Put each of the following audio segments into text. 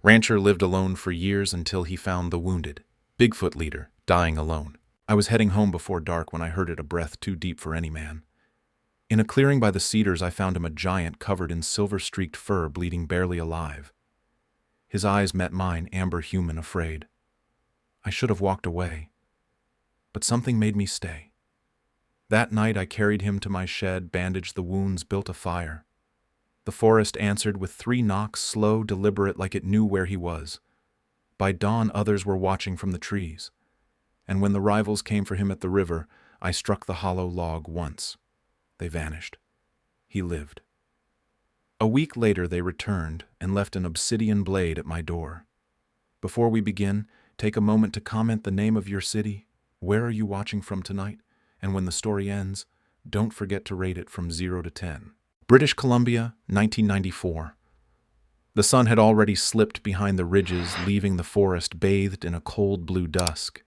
Rancher lived alone for years until he found the wounded Bigfoot leader dying alone. I was heading home before dark when I heard it, a breath too deep for any man. In a clearing by the cedars, I found him, a giant covered in silver-streaked fur, bleeding, barely alive. His eyes met mine, amber human, afraid. I should have walked away, but something made me stay. That night I carried him to my shed, bandaged the wounds, built a fire. The forest answered with 3 knocks, slow, deliberate, like it knew where he was. By dawn others were watching from the trees, and when the rivals came for him at the river, I struck the hollow log once. They vanished. He lived. A week later they returned and left an obsidian blade at my door. Before we begin, take a moment to comment the name of your city, where are you watching from tonight, and when the story ends, don't forget to rate it from 0 to 10. British Columbia, 1994. The sun had already slipped behind the ridges, leaving the forest bathed in a cold blue dusk.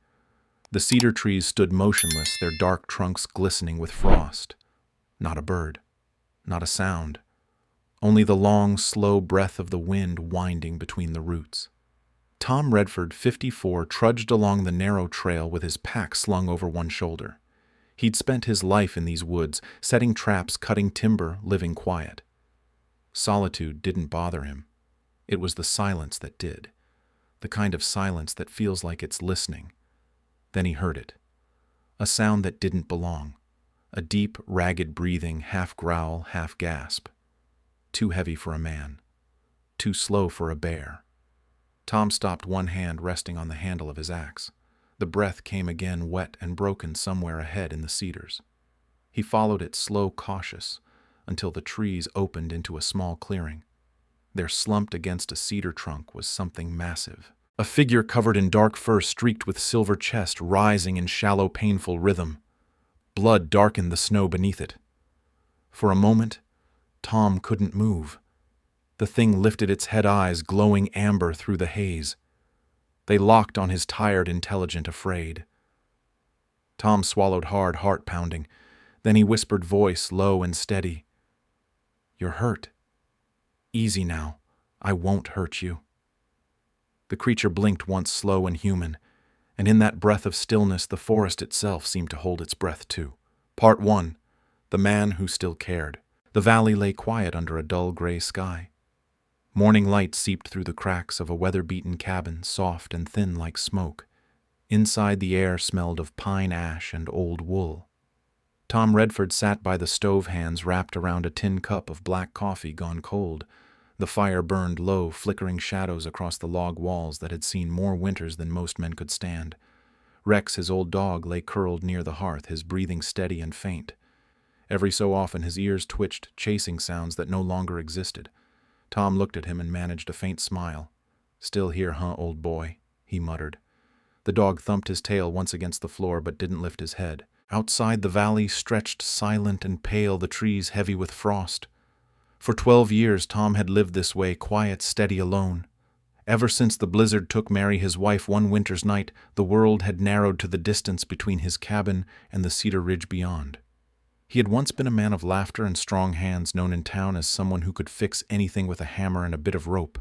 The cedar trees stood motionless, their dark trunks glistening with frost. Not a bird, not a sound, only the long, slow breath of the wind winding between the roots. Tom Redford, 54, trudged along the narrow trail with his pack slung over one shoulder. He'd spent his life in these woods, setting traps, cutting timber, living quiet. Solitude didn't bother him. It was the silence that did, the kind of silence that feels like it's listening. Then he heard it, a sound that didn't belong, a deep, ragged breathing, half growl, half gasp. Too heavy for a man, too slow for a bear. Tom stopped, one hand resting on the handle of his axe. The breath came again, wet and broken, somewhere ahead in the cedars. He followed it, slow, cautious, until the trees opened into a small clearing. There, slumped against a cedar trunk, was something massive. A figure covered in dark fur, streaked with silver chest, rising in shallow, painful rhythm. Blood darkened the snow beneath it. For a moment, Tom couldn't move. The thing lifted its head, eyes glowing amber through the haze. They locked on his tired, intelligent, afraid. Tom swallowed hard, heart pounding. Then he whispered, voice low and steady, "You're hurt. Easy now. I won't hurt you." The creature blinked once, slow and human, and in that breath of stillness the forest itself seemed to hold its breath too. Part 1. The Man Who Still Cared. The valley lay quiet under a dull gray sky. Morning light seeped through the cracks of a weather-beaten cabin, soft and thin like smoke. Inside, the air smelled of pine ash and old wool. Tom Redford sat by the stove, hands wrapped around a tin cup of black coffee gone cold. The fire burned low, flickering shadows across the log walls that had seen more winters than most men could stand. Rex, his old dog, lay curled near the hearth, his breathing steady and faint. Every so often his ears twitched, chasing sounds that no longer existed. Tom looked at him and managed a faint smile. "Still here, huh, old boy?" he muttered. The dog thumped his tail once against the floor but didn't lift his head. Outside, the valley stretched silent and pale, the trees heavy with frost. For 12 years Tom had lived this way, quiet, steady, alone. Ever since the blizzard took Mary, his wife, one winter's night, the world had narrowed to the distance between his cabin and the cedar ridge beyond. He had once been a man of laughter and strong hands, known in town as someone who could fix anything with a hammer and a bit of rope.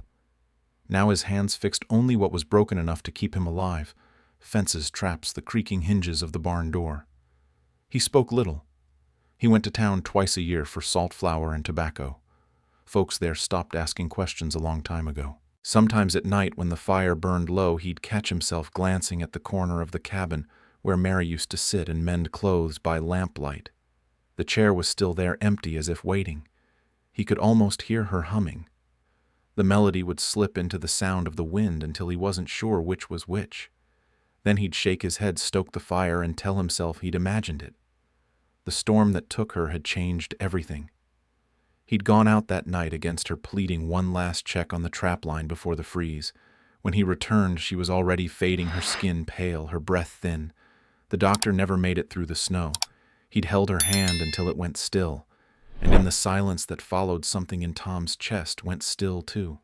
Now his hands fixed only what was broken enough to keep him alive: fences, traps, the creaking hinges of the barn door. He spoke little. He went to town twice a year for salt flour and tobacco. Folks there stopped asking questions a long time ago. Sometimes at night, when the fire burned low, he'd catch himself glancing at the corner of the cabin where Mary used to sit and mend clothes by lamplight. The chair was still there, empty, as if waiting. He could almost hear her humming. The melody would slip into the sound of the wind until he wasn't sure which was which. Then he'd shake his head, stoke the fire, and tell himself he'd imagined it. The storm that took her had changed everything. He'd gone out that night against her pleading, one last check on the trap line before the freeze. When he returned, she was already fading, her skin pale, her breath thin. The doctor never made it through the snow. He'd held her hand until it went still, and in the silence that followed, something in Tom's chest went still too.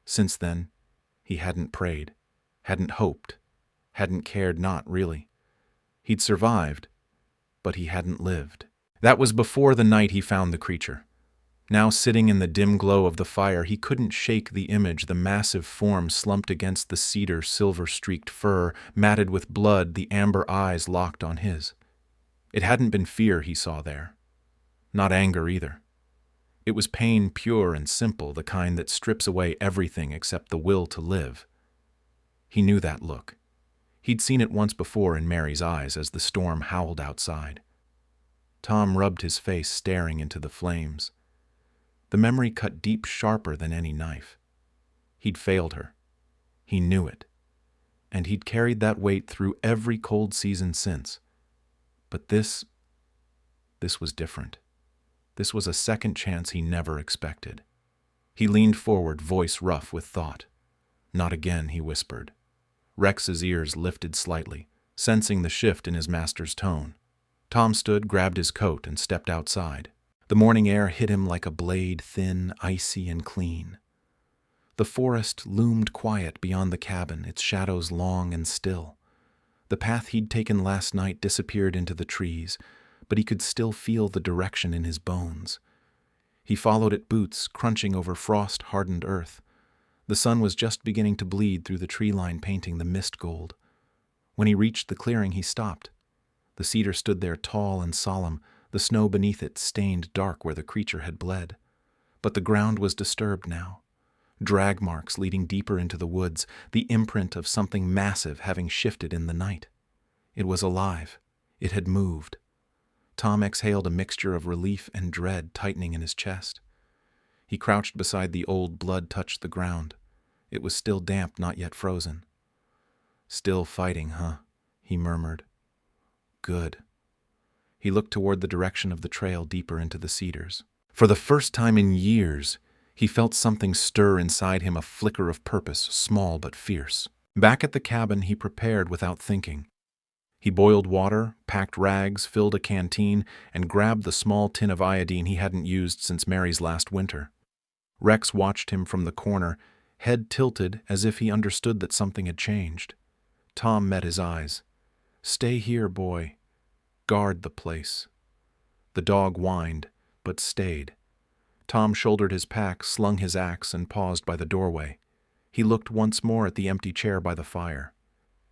Since then, he hadn't prayed, hadn't hoped, hadn't cared, not really. He'd survived, but he hadn't lived. That was before the night he found the creature. Now sitting in the dim glow of the fire, he couldn't shake the image, the massive form slumped against the cedar silver-streaked fur, matted with blood, the amber eyes locked on his. It hadn't been fear he saw there. Not anger either. It was pain pure and simple, the kind that strips away everything except the will to live. He knew that look. He'd seen it once before in Mary's eyes as the storm howled outside. Tom rubbed his face, staring into the flames. The memory cut deep, sharper than any knife. He'd failed her. He knew it. And he'd carried that weight through every cold season since. But this was different. This was a second chance he never expected. He leaned forward, voice rough with thought. "Not again," he whispered. Rex's ears lifted slightly, sensing the shift in his master's tone. Tom stood, grabbed his coat, and stepped outside. The morning air hit him like a blade, thin, icy, and clean. The forest loomed quiet beyond the cabin, its shadows long and still. The path he'd taken last night disappeared into the trees, but he could still feel the direction in his bones. He followed it, boots crunching over frost-hardened earth. The sun was just beginning to bleed through the tree line, painting the mist gold. When he reached the clearing, he stopped. The cedar stood there tall and solemn, the snow beneath it stained dark where the creature had bled. But the ground was disturbed now. Drag marks leading deeper into the woods, the imprint of something massive having shifted in the night. It was alive. It had moved. Tom exhaled a mixture of relief and dread tightening in his chest. He crouched beside the old blood touched the ground. It was still damp, not yet frozen. "Still fighting, huh?" he murmured. "Good." He looked toward the direction of the trail deeper into the cedars. For the first time in years, he felt something stir inside him, a flicker of purpose, small but fierce. Back at the cabin, he prepared without thinking. He boiled water, packed rags, filled a canteen, and grabbed the small tin of iodine he hadn't used since Mary's last winter. Rex watched him from the corner, head tilted as if he understood that something had changed. Tom met his eyes. "Stay here, boy. Guard the place." The dog whined, but stayed. Tom shouldered his pack, slung his axe, and paused by the doorway. He looked once more at the empty chair by the fire.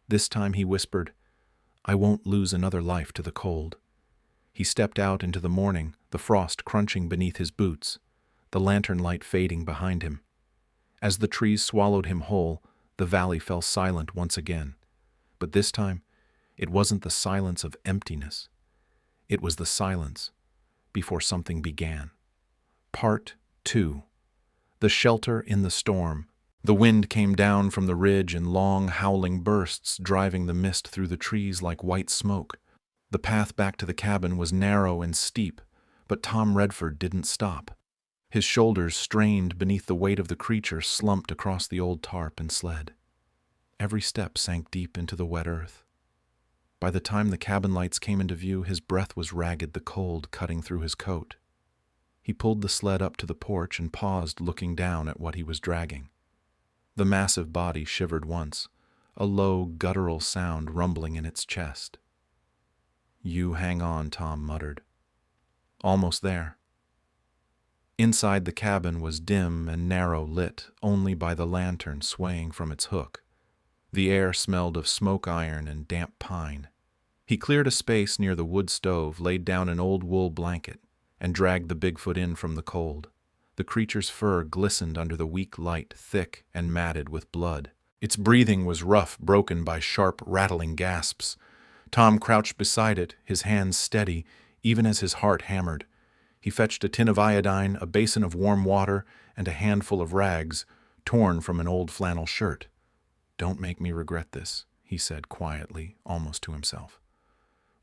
This time he whispered, "I won't lose another life to the cold." He stepped out into the morning, the frost crunching beneath his boots, the lantern light fading behind him. As the trees swallowed him whole, the valley fell silent once again. But this time, it wasn't the silence of emptiness. It was the silence before something began. Part 2. The shelter in the storm. The wind came down from the ridge in long, howling bursts, driving the mist through the trees like white smoke. The path back to the cabin was narrow and steep, but Tom Redford didn't stop. His shoulders, strained beneath the weight of the creature, slumped across the old tarp and sled. Every step sank deep into the wet earth. By the time the cabin lights came into view, his breath was ragged, the cold cutting through his coat. He pulled the sled up to the porch and paused, looking down at what he was dragging. The massive body shivered once, a low, guttural sound rumbling in its chest. "You hang on," Tom muttered. Almost there. Inside the cabin was dim and narrow, lit only by the lantern swaying from its hook. The air smelled of smoke iron and damp pine. He cleared a space near the wood stove, laid down an old wool blanket, and dragged the Bigfoot in from the cold. The creature's fur glistened under the weak light, thick and matted with blood. Its breathing was rough, broken by sharp, rattling gasps. Tom crouched beside it, his hands steady, even as his heart hammered. He fetched a tin of iodine, a basin of warm water, and a handful of rags, torn from an old flannel shirt. "Don't make me regret this," he said quietly, almost to himself.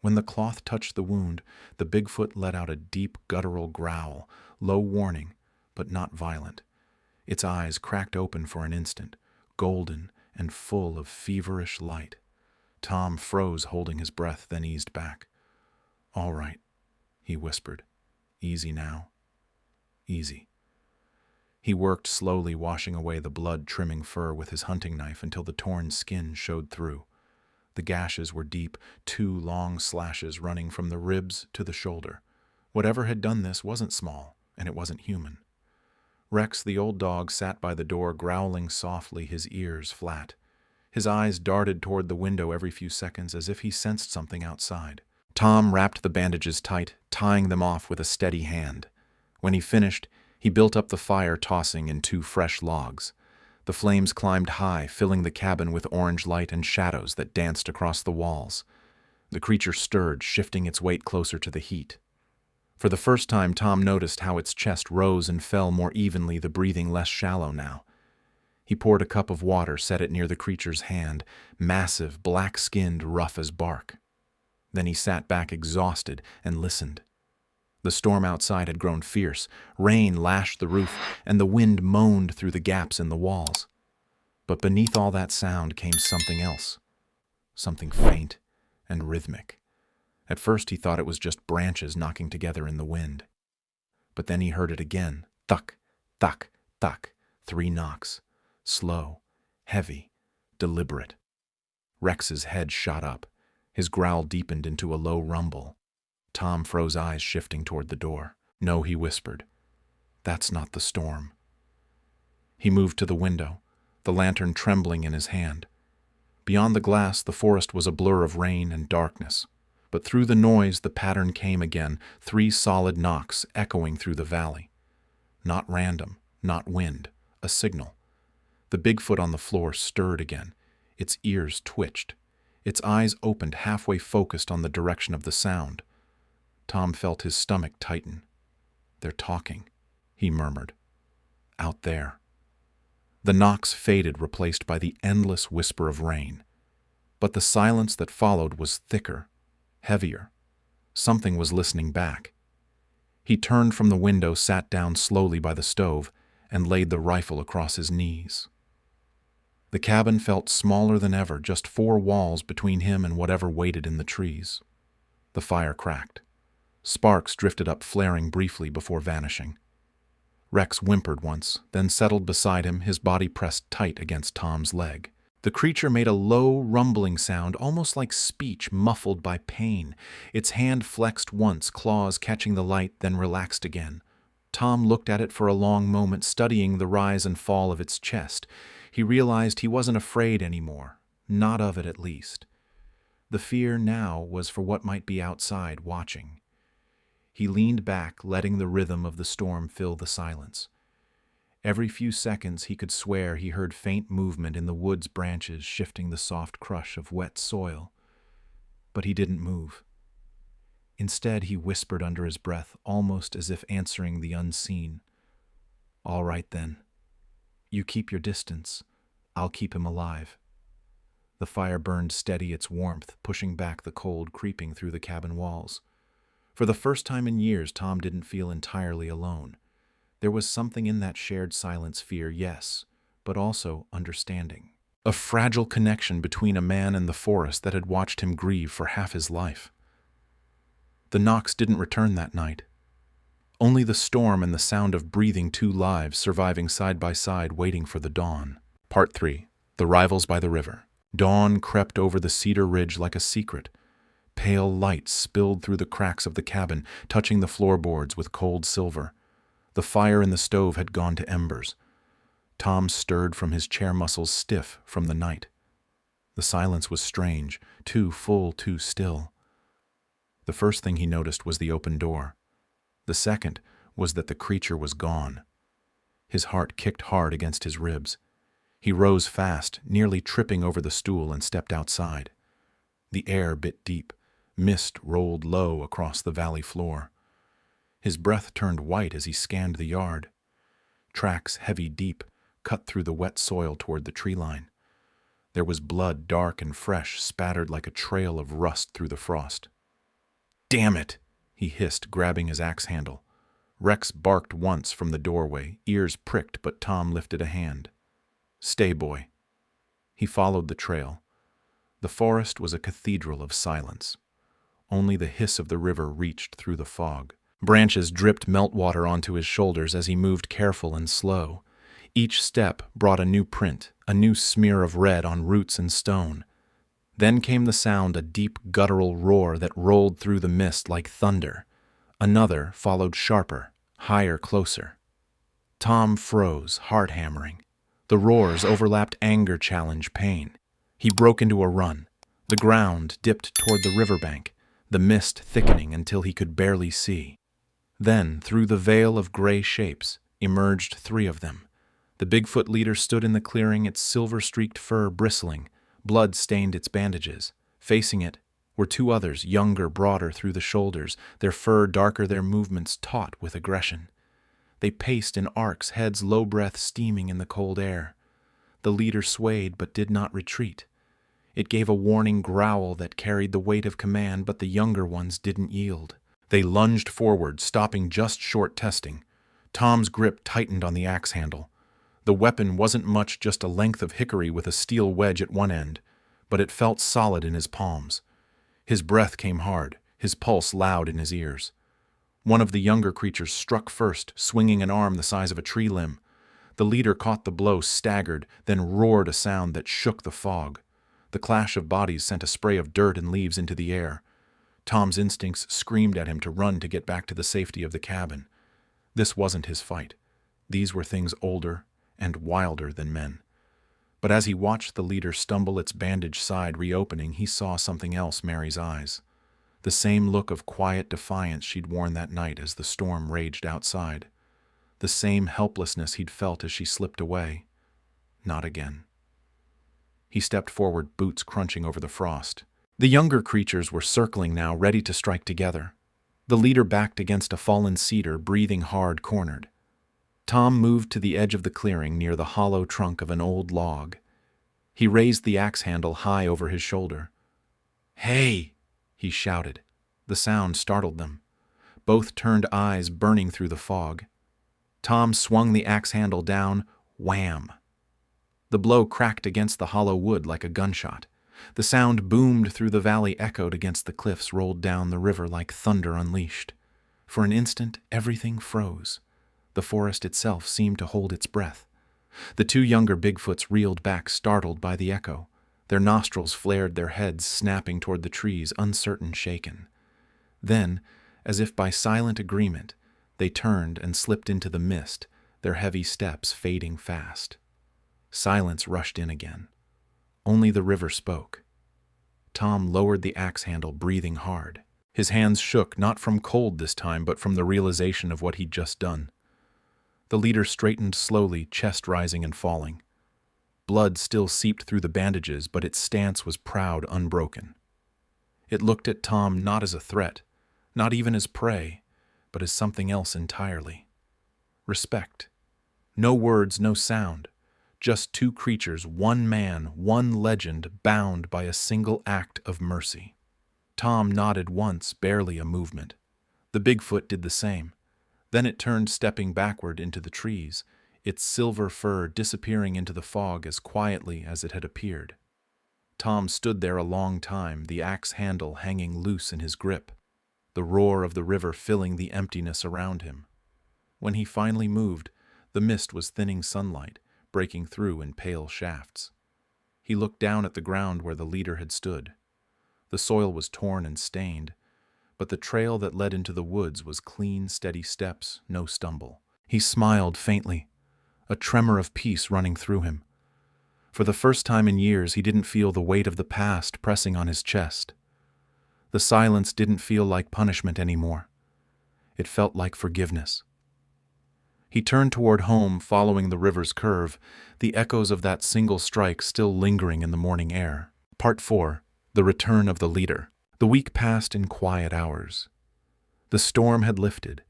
When the cloth touched the wound, the Bigfoot let out a deep, guttural growl, low warning, but not violent. Its eyes cracked open for an instant, golden and full of feverish light. Tom froze, holding his breath, then eased back. "All right," he whispered. "Easy now. Easy." He worked slowly, washing away the blood-trimming fur with his hunting knife until the torn skin showed through. The gashes were deep, 2 long slashes running from the ribs to the shoulder. Whatever had done this wasn't small, and it wasn't human. Rex, the old dog, sat by the door, growling softly, his ears flat. His eyes darted toward the window every few seconds, as if he sensed something outside. Tom wrapped the bandages tight, tying them off with a steady hand. When he finished, he built up the fire, tossing in 2 fresh logs. The flames climbed high, filling the cabin with orange light and shadows that danced across the walls. The creature stirred, shifting its weight closer to the heat. For the first time, Tom noticed how its chest rose and fell more evenly, the breathing less shallow now. He poured a cup of water, set it near the creature's hand, massive, black-skinned, rough as bark. Then he sat back exhausted and listened. The storm outside had grown fierce. Rain lashed the roof, and the wind moaned through the gaps in the walls. But beneath all that sound came something else, something faint and rhythmic. At first he thought it was just branches knocking together in the wind. But then he heard it again, thunk, thunk, thunk, 3 knocks, slow, heavy, deliberate. Rex's head shot up. His growl deepened into a low rumble. Tom froze, eyes shifting toward the door. "No," he whispered. "That's not the storm." He moved to the window, the lantern trembling in his hand. Beyond the glass, the forest was a blur of rain and darkness. But through the noise, the pattern came again, 3 solid knocks echoing through the valley. Not random, not wind, a signal. The Bigfoot on the floor stirred again. Its ears twitched. Its eyes opened, halfway focused on the direction of the sound. Tom felt his stomach tighten. "They're talking," he murmured. "Out there." The knocks faded, replaced by the endless whisper of rain. But the silence that followed was thicker, heavier. Something was listening back. He turned from the window, sat down slowly by the stove, and laid the rifle across his knees. The cabin felt smaller than ever, just 4 walls between him and whatever waited in the trees. The fire cracked. Sparks drifted up, flaring briefly before vanishing. Rex whimpered once, then settled beside him, his body pressed tight against Tom's leg. The creature made a low, rumbling sound, almost like speech muffled by pain. Its hand flexed once, claws catching the light, then relaxed again. Tom looked at it for a long moment, studying the rise and fall of its chest. He realized he wasn't afraid anymore, not of it at least. The fear now was for what might be outside, watching. He leaned back, letting the rhythm of the storm fill the silence. Every few seconds he could swear he heard faint movement in the wood's branches, shifting the soft crush of wet soil. But he didn't move. Instead, he whispered under his breath, almost as if answering the unseen. "All right, then. You keep your distance. I'll keep him alive." The fire burned steady, its warmth pushing back the cold creeping through the cabin walls. For the first time in years, Tom didn't feel entirely alone. There was something in that shared silence, fear, yes, but also understanding. A fragile connection between a man and the forest that had watched him grieve for half his life. The knocks didn't return that night. Only the storm and the sound of breathing 2 lives surviving side by side, waiting for the dawn. Part 3. The Rivals by the River. Dawn crept over the cedar ridge like a secret. Pale light spilled through the cracks of the cabin, touching the floorboards with cold silver. The fire in the stove had gone to embers. Tom stirred from his chair, muscles stiff from the night. The silence was strange, too full, too still. The first thing he noticed was the open door. The second was that the creature was gone. His heart kicked hard against his ribs. He rose fast, nearly tripping over the stool, and stepped outside. The air bit deep. Mist rolled low across the valley floor. His breath turned white as he scanned the yard. Tracks, heavy, deep, cut through the wet soil toward the tree line. There was blood, dark and fresh, spattered like a trail of rust through the frost. "Damn it!" he hissed, grabbing his axe handle. Rex barked once from the doorway, ears pricked, but Tom lifted a hand. "Stay, boy." He followed the trail. The forest was a cathedral of silence. Only the hiss of the river reached through the fog. Branches dripped meltwater onto his shoulders as he moved, careful and slow. Each step brought a new print, a new smear of red on roots and stone. Then came the sound, a deep guttural roar that rolled through the mist like thunder. Another followed, sharper, higher, closer. Tom froze, heart hammering. The roars overlapped anger, challenge, pain. He broke into a run. The ground dipped toward the riverbank, the mist thickening until he could barely see. Then, through the veil of gray shapes, emerged three of them. The Bigfoot leader stood in the clearing, its silver-streaked fur bristling. Blood stained its bandages. Facing it were two others, younger, broader through the shoulders, their fur darker, their movements taut with aggression. They paced in arcs, heads low breath steaming in the cold air. The leader swayed but did not retreat. It gave a warning growl that carried the weight of command, but the younger ones didn't yield. They lunged forward, stopping just short testing. Tom's grip tightened on the axe handle. The weapon wasn't much, just a length of hickory with a steel wedge at one end, but it felt solid in his palms. His breath came hard, his pulse loud in his ears. One of the younger creatures struck first, swinging an arm the size of a tree limb. The leader caught the blow, staggered, then roared a sound that shook the fog. The clash of bodies sent a spray of dirt and leaves into the air. Tom's instincts screamed at him to run to get back to the safety of the cabin. This wasn't his fight. These were things older and wilder than men. But as he watched the leader stumble, its bandaged side reopening, he saw something else Mary's eyes. The same look of quiet defiance she'd worn that night as the storm raged outside. The same helplessness he'd felt as she slipped away. Not again. He stepped forward, boots crunching over the frost. The younger creatures were circling now, ready to strike together. The leader backed against a fallen cedar, breathing hard, cornered. Tom moved to the edge of the clearing near the hollow trunk of an old log. He raised the axe handle high over his shoulder. "Hey!" he shouted. The sound startled them. Both turned, eyes burning through the fog. Tom swung the axe handle down. Wham! The blow cracked against the hollow wood like a gunshot. The sound boomed through the valley, echoed against the cliffs, rolled down the river like thunder unleashed. For an instant, everything froze. The forest itself seemed to hold its breath. The two younger Bigfoots reeled back, startled by the echo. Their nostrils flared, their heads snapping toward the trees, uncertain, shaken. Then, as if by silent agreement, they turned and slipped into the mist, their heavy steps fading fast. Silence rushed in again. Only the river spoke. Tom lowered the axe handle, breathing hard. His hands shook, not from cold this time, but from the realization of what he'd just done. The leader straightened slowly, chest rising and falling. Blood still seeped through the bandages, but its stance was proud, unbroken. It looked at Tom not as a threat, not even as prey, but as something else entirely. Respect. No words, no sound. Just two creatures, one man, one legend, bound by a single act of mercy. Tom nodded once, barely a movement. The Bigfoot did the same. Then it turned, stepping backward into the trees, its silver fur disappearing into the fog as quietly as it had appeared. Tom stood there a long time, the axe handle hanging loose in his grip, the roar of the river filling the emptiness around him. When he finally moved, the mist was thinning sunlight, breaking through in pale shafts. He looked down at the ground where the leader had stood. The soil was torn and stained, but the trail that led into the woods was clean, steady steps, no stumble. He smiled faintly, a tremor of peace running through him. For the first time in years, he didn't feel the weight of the past pressing on his chest. The silence didn't feel like punishment anymore. It felt like forgiveness. He turned toward home, following the river's curve, the echoes of that single strike still lingering in the morning air. Part 4. The Return of the Leader. The week passed in quiet hours. The storm had lifted,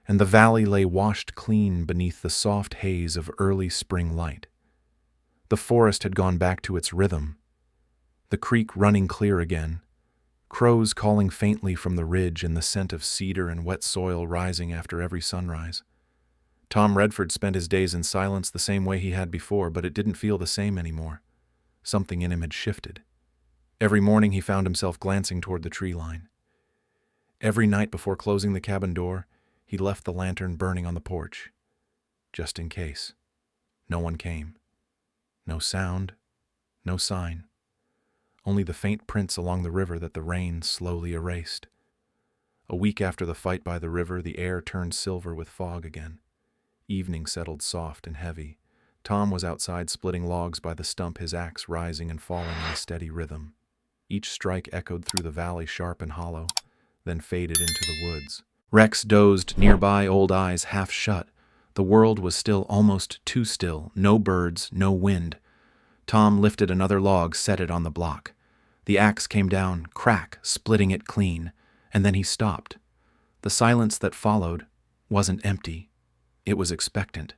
and the valley lay washed clean beneath the soft haze of early spring light. The forest had gone back to its rhythm, the creek running clear again, crows calling faintly from the ridge, and the scent of cedar and wet soil rising after every sunrise. Tom Redford spent his days in silence the same way he had before, but it didn't feel the same anymore. Something in him had shifted. Every morning he found himself glancing toward the tree line. Every night before closing the cabin door, he left the lantern burning on the porch, just in case. No one came. No sound, no sign. Only the faint prints along the river that the rain slowly erased. A week after the fight by the river, the air turned silver with fog again. Evening settled soft and heavy. Tom was outside splitting logs by the stump, his axe rising and falling in a steady rhythm. Each strike echoed through the valley sharp and hollow, then faded into the woods. Rex dozed nearby, old eyes half shut. The world was still, almost too still. No birds, no wind. Tom lifted another log, set it on the block. The axe came down, crack, splitting it clean, and then he stopped. The silence that followed wasn't empty. It was expectant.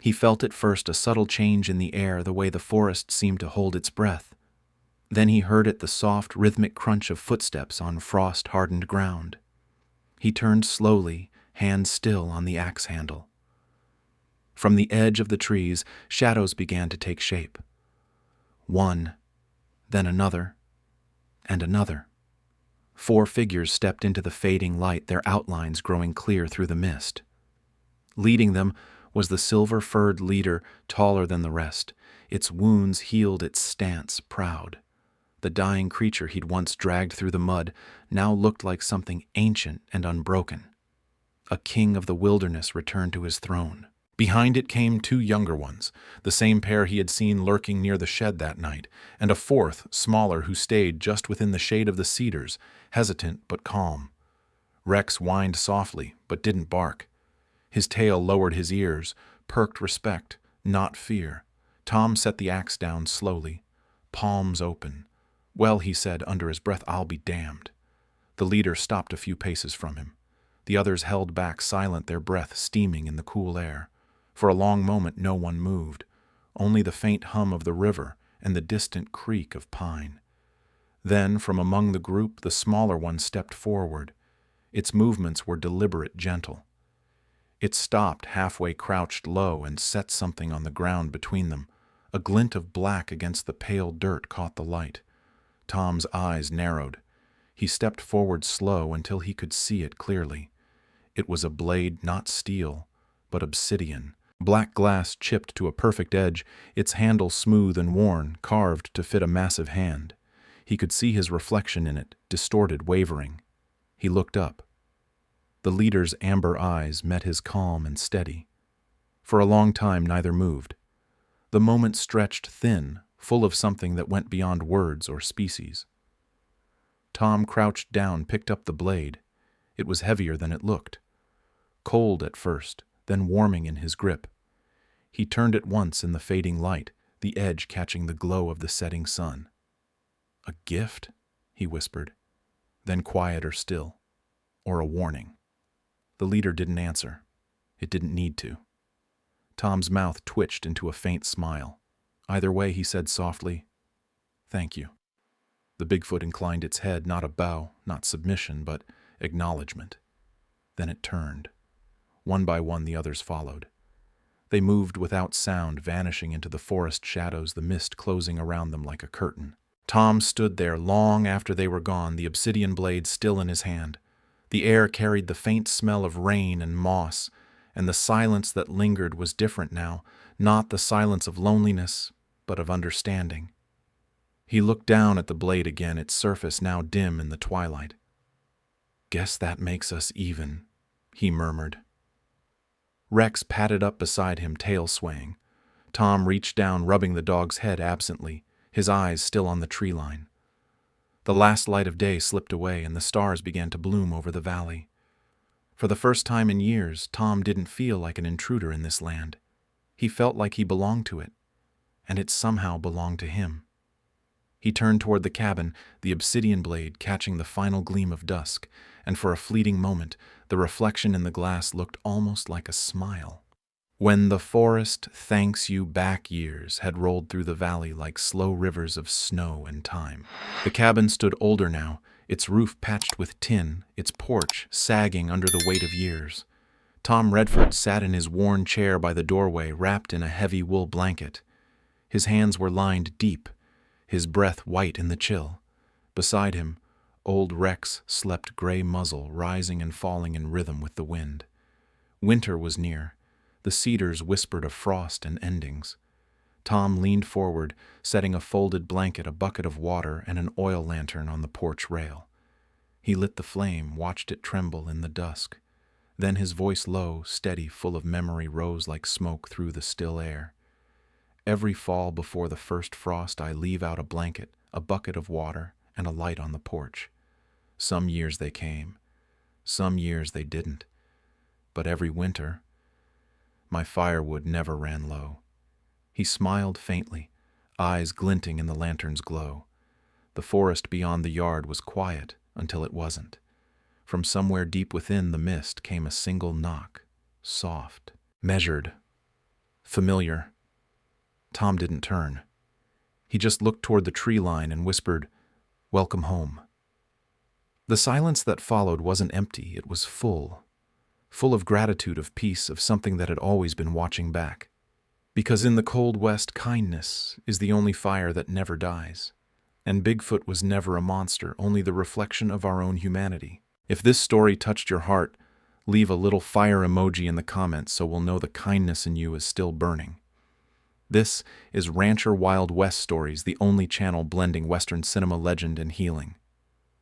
He felt at first a subtle change in the air, the way the forest seemed to hold its breath. Then he heard it, the soft, rhythmic crunch of footsteps on frost-hardened ground. He turned slowly, hands still on the axe handle. From the edge of the trees, shadows began to take shape. One, then another, and another. 4 figures stepped into the fading light, their outlines growing clear through the mist. Leading them was the silver-furred leader, taller than the rest. Its wounds healed its stance, proud. The dying creature he'd once dragged through the mud now looked like something ancient and unbroken. A king of the wilderness returned to his throne. Behind it came 2 younger ones, the same pair he had seen lurking near the shed that night, and a 4th, smaller, who stayed just within the shade of the cedars, hesitant but calm. Rex whined softly, but didn't bark. His tail lowered his ears, perked respect, not fear. Tom set the axe down slowly, palms open. "Well," he said under his breath, "I'll be damned." The leader stopped a few paces from him. The others held back, silent, their breath steaming in the cool air. For a long moment no one moved, only the faint hum of the river and the distant creak of pine. Then, from among the group, the smaller one stepped forward. Its movements were deliberate, gentle. It stopped, halfway crouched low, and set something on the ground between them. A glint of black against the pale dirt caught the light. Tom's eyes narrowed. He stepped forward slow until he could see it clearly. It was a blade, not steel, but obsidian. Black glass chipped to a perfect edge, its handle smooth and worn, carved to fit a massive hand. He could see his reflection in it, distorted, wavering. He looked up. The leader's amber eyes met his calm and steady. For a long time neither moved. The moment stretched thin, full of something that went beyond words or species. Tom crouched down, picked up the blade. It was heavier than it looked. Cold at first, then warming in his grip. He turned it once in the fading light, the edge catching the glow of the setting sun. "A gift?" he whispered, then quieter still. "Or a warning?" The leader didn't answer. It didn't need to. Tom's mouth twitched into a faint smile. Either way, he said softly, "Thank you." The Bigfoot inclined its head, not a bow, not submission, but acknowledgement. Then it turned. One by one the others followed. They moved without sound, vanishing into the forest shadows, the mist closing around them like a curtain. Tom stood there long after they were gone, the obsidian blade still in his hand. The air carried the faint smell of rain and moss, and the silence that lingered was different now, not the silence of loneliness, but of understanding. He looked down at the blade again, its surface now dim in the twilight. "Guess that makes us even," he murmured. Rex padded up beside him, tail swaying. Tom reached down, rubbing the dog's head absently, his eyes still on the tree line. The last light of day slipped away, and the stars began to bloom over the valley. For the first time in years, Tom didn't feel like an intruder in this land. He felt like he belonged to it, and it somehow belonged to him. He turned toward the cabin, the obsidian blade catching the final gleam of dusk, and for a fleeting moment, the reflection in the glass looked almost like a smile. When the forest thanks you back years had rolled through the valley like slow rivers of snow and time. The cabin stood older now, its roof patched with tin, its porch sagging under the weight of years. Tom Redford sat in his worn chair by the doorway, wrapped in a heavy wool blanket. His hands were lined deep, his breath white in the chill. Beside him, old Rex slept, gray muzzle rising and falling in rhythm with the wind. Winter was near. The cedars whispered of frost and endings. Tom leaned forward, setting a folded blanket, a bucket of water, and an oil lantern on the porch rail. He lit the flame, watched it tremble in the dusk. Then his voice low, steady, full of memory, rose like smoke through the still air. Every fall before the first frost I leave out a blanket, a bucket of water, and a light on the porch. Some years they came, some years they didn't. But every winter, my firewood never ran low. He smiled faintly, eyes glinting in the lantern's glow. The forest beyond the yard was quiet until it wasn't. From somewhere deep within the mist came a single knock, soft, measured, familiar. Tom didn't turn. He just looked toward the tree line and whispered, "Welcome home." The silence that followed wasn't empty, it was full of gratitude, of peace, of something that had always been watching back. Because in the cold West, kindness is the only fire that never dies. And Bigfoot was never a monster, only the reflection of our own humanity. If this story touched your heart, leave a little fire emoji in the comments so we'll know the kindness in you is still burning. This is Rancher Wild West Stories, the only channel blending Western cinema legend and healing,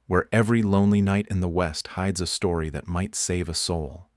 where every lonely night in the West hides a story that might save a soul.